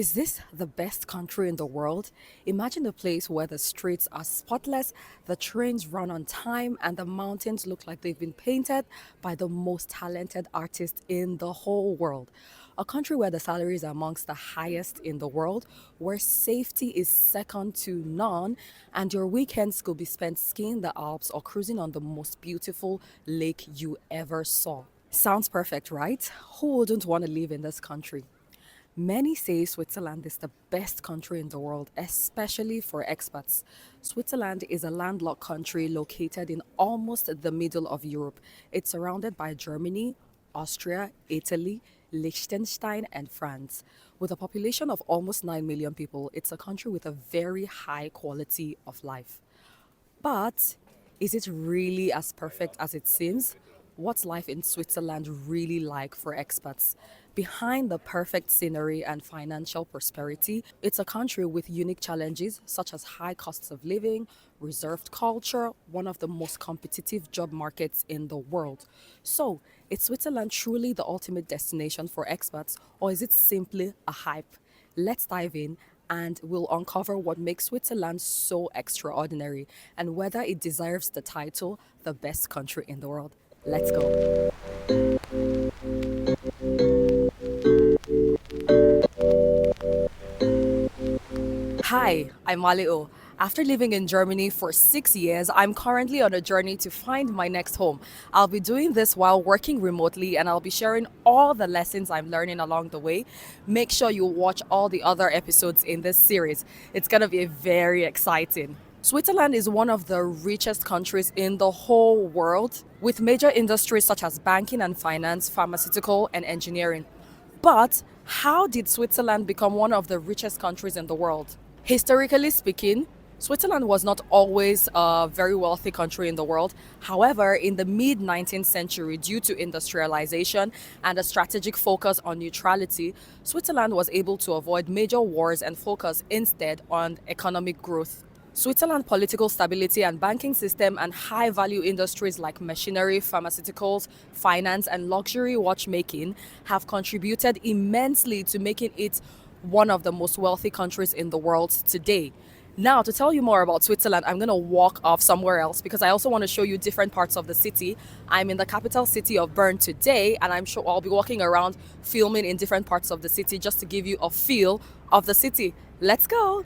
Is this the best country in the world? Imagine a place where the streets are spotless, the trains run on time, and the mountains look like they've been painted by the most talented artists in the whole world. A country where the salaries are amongst the highest in the world, where safety is second to none, and your weekends could be spent skiing the Alps or cruising on the most beautiful lake you ever saw. Sounds perfect, right? Who wouldn't want to live in this country? Many say Switzerland is the best country in the world, especially for expats. Switzerland is a landlocked country located in almost the middle of Europe. It's surrounded by Germany, Austria, Italy, Liechtenstein, and France. With a population of almost 9 million people, it's a country with a very high quality of life. But is it really as perfect as it seems? What's life in Switzerland really like for expats? Behind the perfect scenery and financial prosperity, it's a country with unique challenges such as high costs of living, reserved culture, one of the most competitive job markets in the world. So, is Switzerland truly the ultimate destination for expats, or is it simply a hype? Let's dive in and we'll uncover what makes Switzerland so extraordinary and whether it deserves the title the best country in the world. Let's go. Hi, I'm Maleo. After living in Germany for 6 years, I'm currently on a journey to find my next home. I'll be doing this while working remotely and I'll be sharing all the lessons I'm learning along the way. Make sure you watch all the other episodes in this series. It's going to be very exciting. Switzerland is one of the richest countries in the whole world, with major industries such as banking and finance, pharmaceutical, and engineering. But how did Switzerland become one of the richest countries in the world? Historically speaking, Switzerland was not always a very wealthy country in the world. However, in the mid 19th century, due to industrialization and a strategic focus on neutrality, Switzerland was able to avoid major wars and focus instead on economic growth. Switzerland's political stability and banking system and high value industries like machinery, pharmaceuticals, finance, and luxury watchmaking have contributed immensely to making it one of the most wealthy countries in the world today. Now, to tell you more about Switzerland, I'm going to walk off somewhere else because I also want to show you different parts of the city. I'm in the capital city of Bern today, and I'm sure I'll be walking around filming in different parts of the city just to give you a feel of the city. Let's go.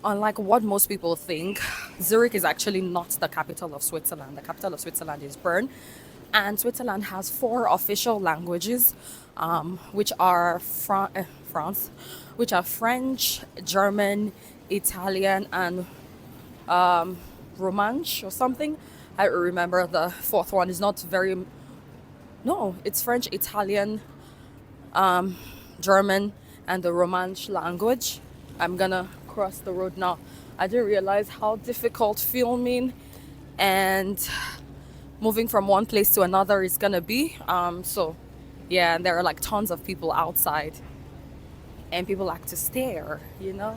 Unlike what most people think, Zurich is actually not the capital of Switzerland. The capital of Switzerland is Bern, and Switzerland has four official languages, which are France, which are French, German, Italian, and Romansh or something. I remember the fourth one is not very. No, it's French, Italian, German, and the Romansh language. I'm gonna cross the road now. I didn't realize how difficult filming and moving from one place to another is gonna be. So yeah, and there are like tons of people outside and people like to stare,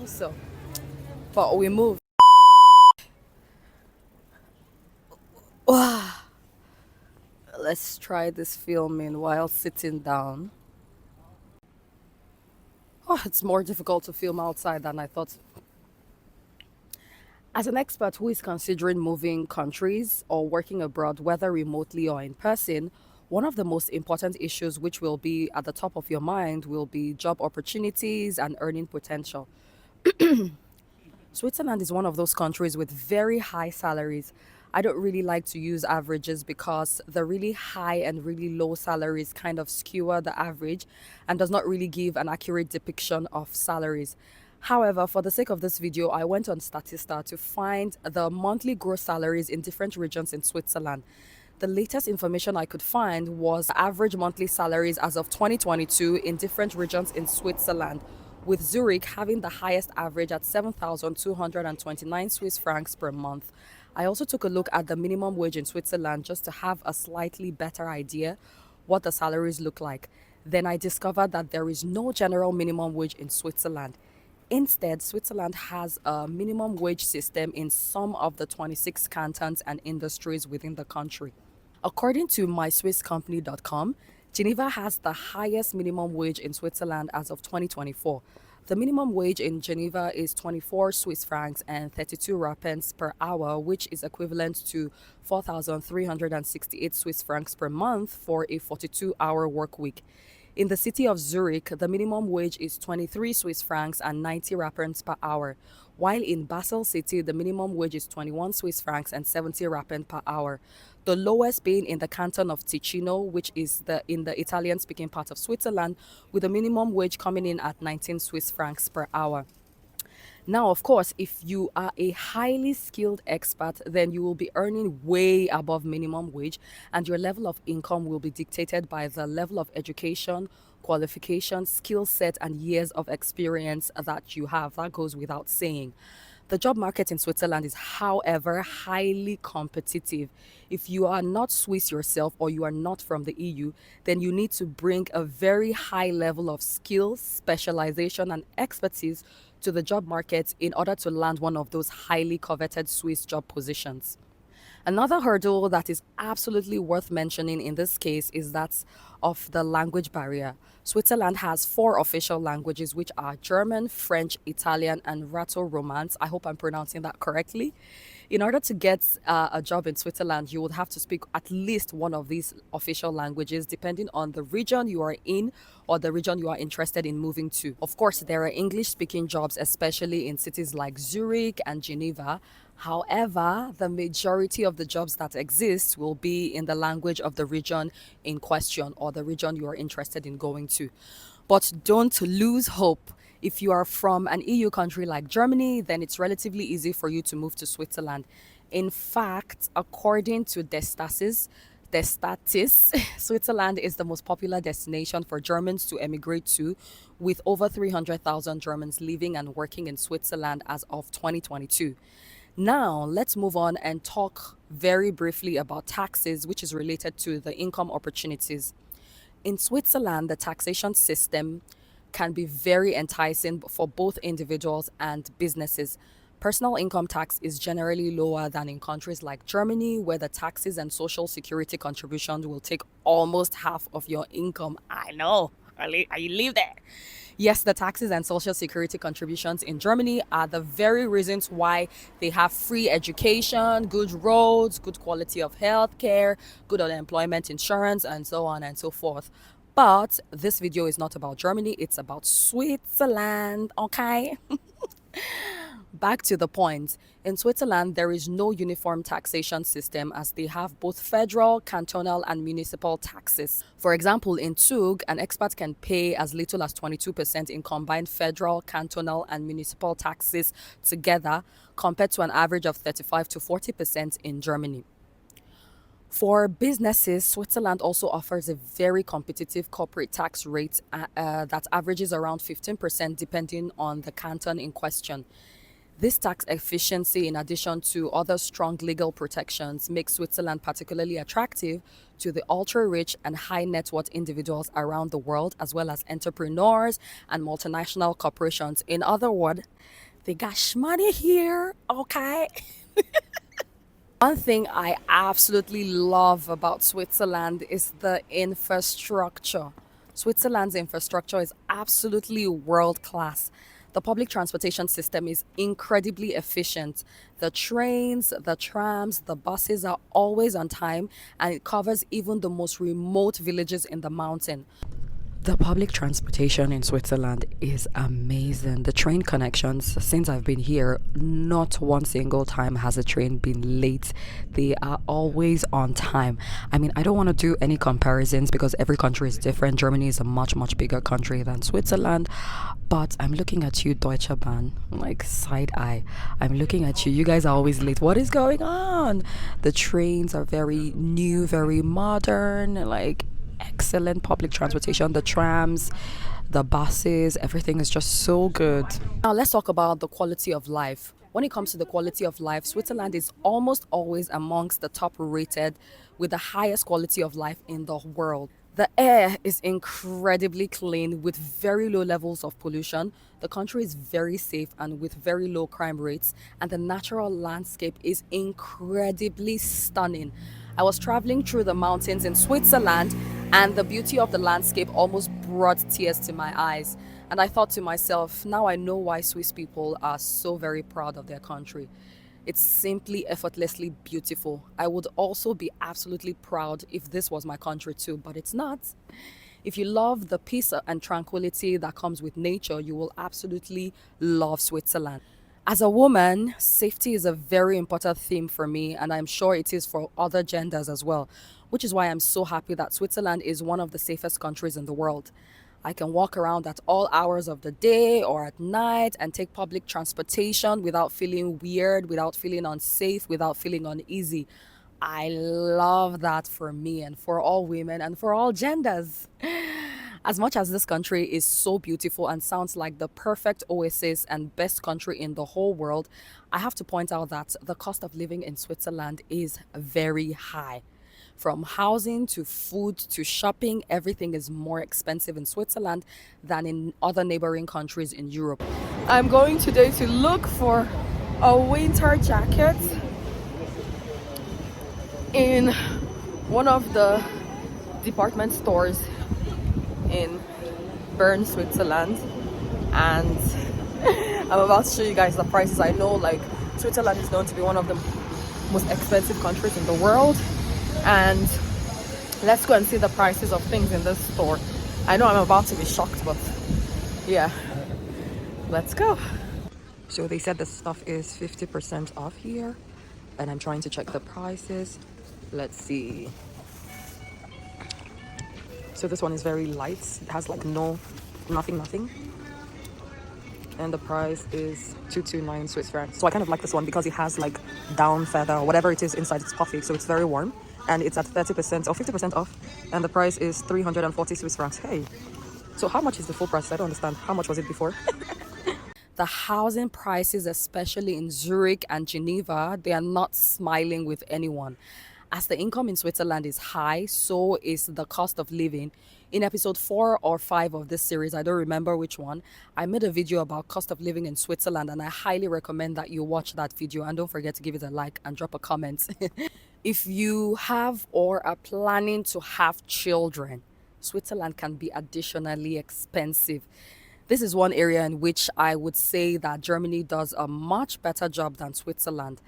so but we move. Let's try this filming while sitting down. Oh, it's more difficult to film outside than I thought. As an expert who is considering moving countries or working abroad, whether remotely or in person, one of the most important issues which will be at the top of your mind will be job opportunities and earning potential. Switzerland is one of those countries with very high salaries. I don't really like to use averages because the really high and really low salaries kind of skewer the average and does not really give an accurate depiction of salaries. However, for the sake of this video, I went on Statista to find the monthly gross salaries in different regions in Switzerland. The latest information I could find was average monthly salaries as of 2022 in different regions in Switzerland, with Zurich having the highest average at 7,229 Swiss francs per month. I also took a look at the minimum wage in Switzerland just to have a slightly better idea what the salaries look like. Then I discovered that there is no general minimum wage in Switzerland. Instead, Switzerland has a minimum wage system in some of the 26 cantons and industries within the country. According to myswisscompany.com, Geneva has the highest minimum wage in Switzerland as of 2024. The minimum wage in Geneva is 24 Swiss francs and 32 rapens per hour, which is equivalent to 4,368 Swiss francs per month for a 42-hour work week. In the city of Zurich, the minimum wage is 23 Swiss francs and 90 rapens per hour, while in Basel City, the minimum wage is 21 Swiss francs and 70 rapens per hour. The lowest being in the canton of Ticino, which is in the Italian-speaking part of Switzerland, with the minimum wage coming in at 19 Swiss francs per hour. Now, of course, if you are a highly skilled expat, then you will be earning way above minimum wage, and your level of income will be dictated by the level of education, qualification, skill set, and years of experience that you have. That goes without saying. The job market in Switzerland is, however, highly competitive. If you are not Swiss yourself or you are not from the EU, then you need to bring a very high level of skill, specialization, and expertise to the job market in order to land one of those highly coveted Swiss job positions. Another hurdle that is absolutely worth mentioning in this case is that of the language barrier. Switzerland has four official languages, which are German, French, Italian, and Rato-Romance. I hope I'm pronouncing that correctly. In order to get a job in Switzerland, you would have to speak at least one of these official languages, depending on the region you are in or the region you are interested in moving to. Of course, there are English-speaking jobs, especially in cities like Zurich and Geneva. However, the majority of the jobs that exist will be in the language of the region in question or the region you are interested in going to. But don't lose hope. If you are from an EU country like Germany, then it's relatively easy for you to move to Switzerland. In fact, according to Destatis, Switzerland is the most popular destination for Germans to emigrate to, with over 300,000 Germans living and working in Switzerland as of 2022. Now, let's move on and talk very briefly about taxes, which is related to the income opportunities. In Switzerland, the taxation system can be very enticing for both individuals and businesses. Personal income tax is generally lower than in countries like Germany, where the taxes and social security contributions will take almost half of your income. I know, I live there. Yes, the taxes and social security contributions in Germany are the very reasons why they have free education, good roads, good quality of healthcare, good unemployment insurance, and so on and so forth. But this video is not about Germany, it's about Switzerland, okay? Back to the point. In Switzerland, there is no uniform taxation system as they have both federal, cantonal, and municipal taxes. For example, in Zug, an expat can pay as little as 22% in combined federal, cantonal, and municipal taxes together, compared to an average of 35 to 40% in Germany. For businesses, Switzerland also offers a very competitive corporate tax rate that averages around 15% depending on the canton in question. This tax efficiency, in addition to other strong legal protections, makes Switzerland particularly attractive to the ultra-rich and high net worth individuals around the world, as well as entrepreneurs and multinational corporations. In other words, they got money here, okay? One thing I absolutely love about Switzerland is the infrastructure. Switzerland's infrastructure is absolutely world class. The public transportation system is incredibly efficient. The trains, the trams, the buses are always on time, and it covers even the most remote villages in the mountain. The public transportation in Switzerland is amazing. The train connections, since I've been here, not one single time has a train been late. They are always on time. I mean, I don't want to do any comparisons because every country is different. Germany is a much, much bigger country than Switzerland. But I'm looking at you, Deutsche Bahn, like side eye. I'm looking at you. You guys are always late. What is going on? The trains are very new, very modern, like excellent public transportation, the trams, the buses, everything is just so good. Now let's talk about the quality of life. When it comes to the quality of life, Switzerland is almost always amongst the top rated with the highest quality of life in the world. The air is incredibly clean with very low levels of pollution. The country is very safe and with very low crime rates, and the natural landscape is incredibly stunning. I was traveling through the mountains in Switzerland, and the beauty of the landscape almost brought tears to my eyes. And I thought to myself, now I know why Swiss people are so very proud of their country. It's simply effortlessly beautiful. I would also be absolutely proud if this was my country too, but it's not. If you love the peace and tranquility that comes with nature, you will absolutely love Switzerland. As a woman, safety is a very important theme for me, and I'm sure it is for other genders as well, which is why I'm so happy that Switzerland is one of the safest countries in the world. I can walk around at all hours of the day or at night and take public transportation without feeling weird, without feeling unsafe, without feeling uneasy. I love that for me and for all women and for all genders. As much as this country is so beautiful and sounds like the perfect oasis and best country in the whole world, I have to point out that the cost of living in Switzerland is very high. From housing to food to shopping, everything is more expensive in Switzerland than in other neighboring countries in Europe. I'm going today to look for a winter jacket in one of the department stores in Bern, Switzerland, and I'm about to show you guys the prices. I know like Switzerland is known to be one of the most expensive countries in the world, and let's go and see the prices of things in this store. I know I'm about to be shocked, but yeah, let's go. So they said the stuff is 50% off here, and I'm trying to check the prices. Let's see. So this one is very light. It has like nothing. And the price is 229 Swiss francs. So I kind of like this one because it has like down feather or whatever it is inside its puffy. So it's very warm, and it's at 30% or 50% off. And the price is 340 Swiss francs. Hey, so how much is the full price? I don't understand. How much was it before? The housing prices, especially in Zurich and Geneva, they are not smiling with anyone. As the income in Switzerland is high, so is the cost of living. In episode 4 or 5 of this series, I don't remember which one, I made a video about cost of living in Switzerland, and I highly recommend that you watch that video, and don't forget to give it a like and drop a comment. If you have or are planning to have children, Switzerland can be additionally expensive. This is one area in which I would say that Germany does a much better job than Switzerland.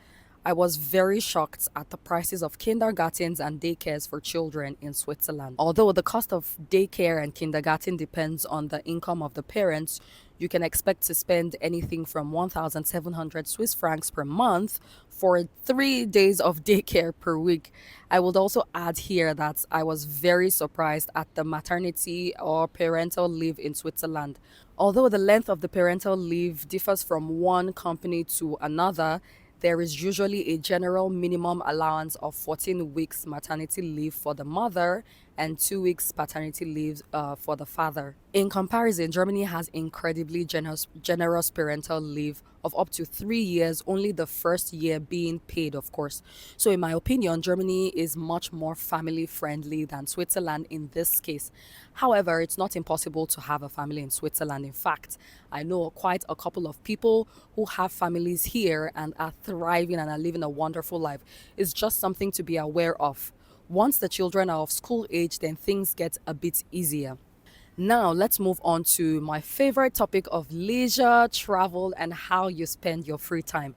I was very shocked at the prices of kindergartens and daycares for children in Switzerland. Although the cost of daycare and kindergarten depends on the income of the parents, you can expect to spend anything from 1,700 Swiss francs per month for 3 days of daycare per week. I would also add here that I was very surprised at the maternity or parental leave in Switzerland. Although the length of the parental leave differs from one company to another, there is usually a general minimum allowance of 14 weeks maternity leave for the mother and 2 weeks paternity leave for the father. In comparison, Germany has incredibly generous parental leave of up to 3 years, only the first year being paid, of course. So, in my opinion, Germany is much more family friendly than Switzerland in this case. However, it's not impossible to have a family in Switzerland. In fact, I know quite a couple of people who have families here and are thriving and are living a wonderful life. It's just something to be aware of. Once the children are of school age, then things get a bit easier. Now, let's move on to my favorite topic of leisure, travel, and how you spend your free time.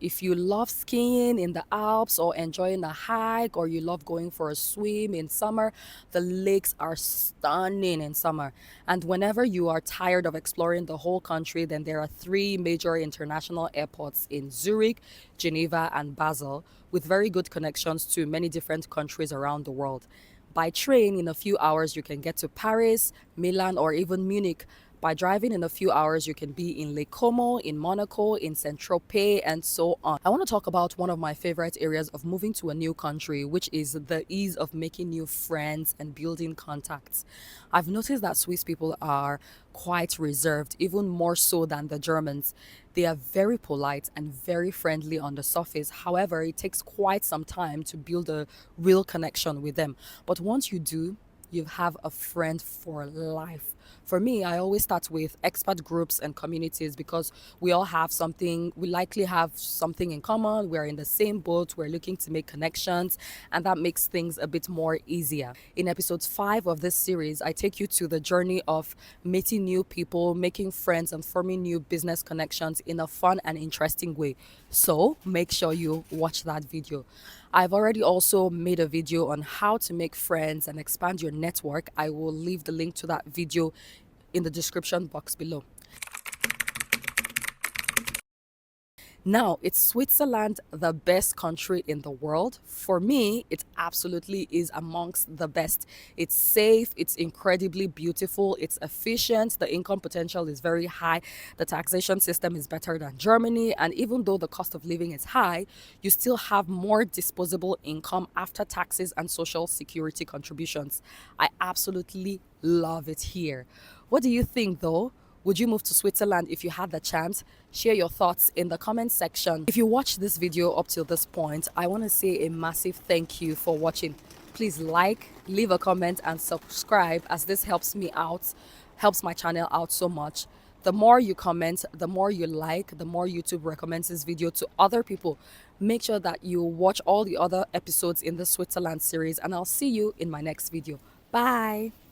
If you love skiing in the Alps or enjoying a hike, or you love going for a swim in summer, the lakes are stunning in summer. And whenever you are tired of exploring the whole country, then there are three major international airports in Zurich, Geneva, and Basel, with very good connections to many different countries around the world. By train, in a few hours, you can get to Paris, Milan, or even Munich. By driving, in a few hours, you can be in Lake Como, in Monaco, in Saint-Tropez, and so on. I want to talk about one of my favorite areas of moving to a new country, which is the ease of making new friends and building contacts. I've noticed that Swiss people are quite reserved, even more so than the Germans. They are very polite and very friendly on the surface. However, it takes quite some time to build a real connection with them. But once you do, you have a friend for life. For me, I always start with expat groups and communities because we all have something, we likely have something in common. We're in the same boat, we're looking to make connections, and that makes things a bit more easier. In episode 5 of this series, I take you to the journey of meeting new people, making friends, and forming new business connections in a fun and interesting way. So make sure you watch that video. I've already also made a video on how to make friends and expand your network. I will leave the link to that video in the description box below. Now, is Switzerland the best country in the world? For me, it absolutely is amongst the best. It's safe, it's incredibly beautiful, it's efficient, the income potential is very high, the taxation system is better than Germany, and even though the cost of living is high, you still have more disposable income after taxes and social security contributions. I absolutely love it here. What do you think though? Would you move to Switzerland if you had the chance? Share your thoughts in the comment section. If you watched this video up till this point, I want to say a massive thank you for watching. Please like, leave a comment and subscribe, as this helps me out, helps my channel out so much. The more you comment, the more you like, the more YouTube recommends this video to other people. Make sure that you watch all the other episodes in the Switzerland series, and I'll see you in my next video. Bye.